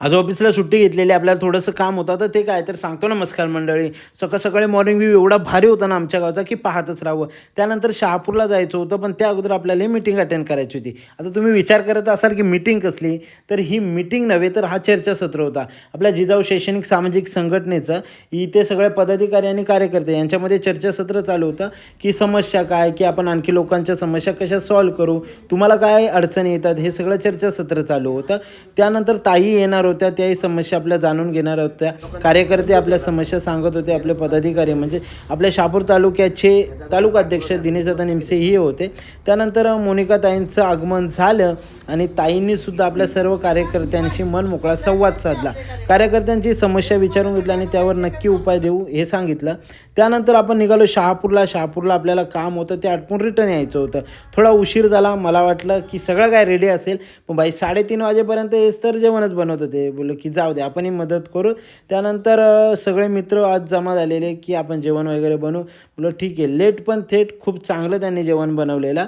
आज ऑफिसला सुट्टी घेतलेली, आपल्याला थोडंसं काम होतं. तर ते काय तर सांगतो नमस्कार मंडळी. सकाळी मॉर्निंग व्ह्यू एवढा भारी होता ना आमच्या गावचा की पाहतच राहावं. त्यानंतर शहापूरला जायचं होतं, पण त्या अगोदर आपल्याला मीटिंग अटेंड करायची होती. आता तुम्ही विचार करत असाल की मीटिंग कसली, तर ही मीटिंग नव्हे तर हा चर्चासत्र होता आपल्या जिजाऊ शैक्षणिक सामाजिक संघटनेचं. इथे सगळे पदाधिकारी आणि कार्यकर्ते यांच्यामध्ये चर्चासत्र चालू होतं की समस्या काय, की आपण आणखी लोकांच्या समस्या कशा सॉल्व्ह करू, तुम्हाला काय अडचणी येतात, हे सगळं चर्चासत्र चालू होतं. त्यानंतर ताई येणार होत्या, त्याही समस्या आपल्या जाणून घेणार होत्या. कार्यकर्ते आपल्या समस्या सांगत होते. आपले पदाधिकारी म्हणजे आपल्या शहापूर तालुक्याचे तालुका अध्यक्ष दिनेशदादा निमसे हे होते. त्यानंतर मोनिका ताईंचं आगमन झालं आणि ताईंनीसुद्धा आपल्या सर्व कार्यकर्त्यांशी मनमोकळा संवाद साधला. कार्यकर्त्यांची समस्या विचारून घेतल्या आणि त्यावर नक्की उपाय देऊ हे सांगितलं. त्यानंतर आपण निघालो शहापूरला आपल्याला काम होतं, ते आटपून रिटर्न यायचं होतं. थोडा उशीर झाला. मला वाटलं की सगळं काय रेडी असेल, पण बाई 3:30 वाजेपर्यंत हेच तर जेवणच बनवत होते. बोललो की जाऊ दे, आपणही मदत करू. त्यानंतर सगळे मित्र आज जमा झालेले की आपण जेवण वगैरे बनवू. बोललो ठीक आहे. लेट पण थेट खूप चांगलं त्यांनी जेवण बनवलेलं.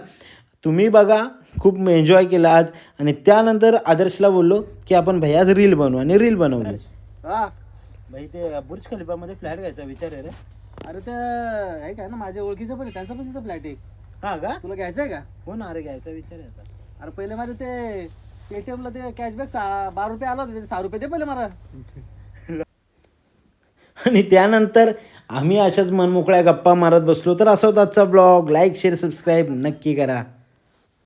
तुम्ही बघा, खूप एन्जॉय केला आज. आणि त्यानंतर आदर्शला बोललो की आपण भाई आज रील बनवू, आणि रील बनवली. भाई ते बुर्ज खलिफामध्ये फ्लॅट घ्यायचा विचार आहे रे. अरे त्या आहे का ना माझ्या ओळखीचं पण आहे, त्यांचा पण तिथं फ्लॅट आहे. हा का? तुला घ्यायचं आहे का? हो ना, अरे घ्यायचा विचार आहे आता. अरे पहिले माझं ते पेटीएमला ते कॅशबॅक 12 रुपये आला होता, ते 6 रुपये दे पहिले मला. आणि त्यानंतर आम्ही अशाच मनमोकळ्या गप्पा मारत बसलो. तर असा होता आजचा ब्लॉग. लाईक शेअर सबस्क्राईब नक्की करा.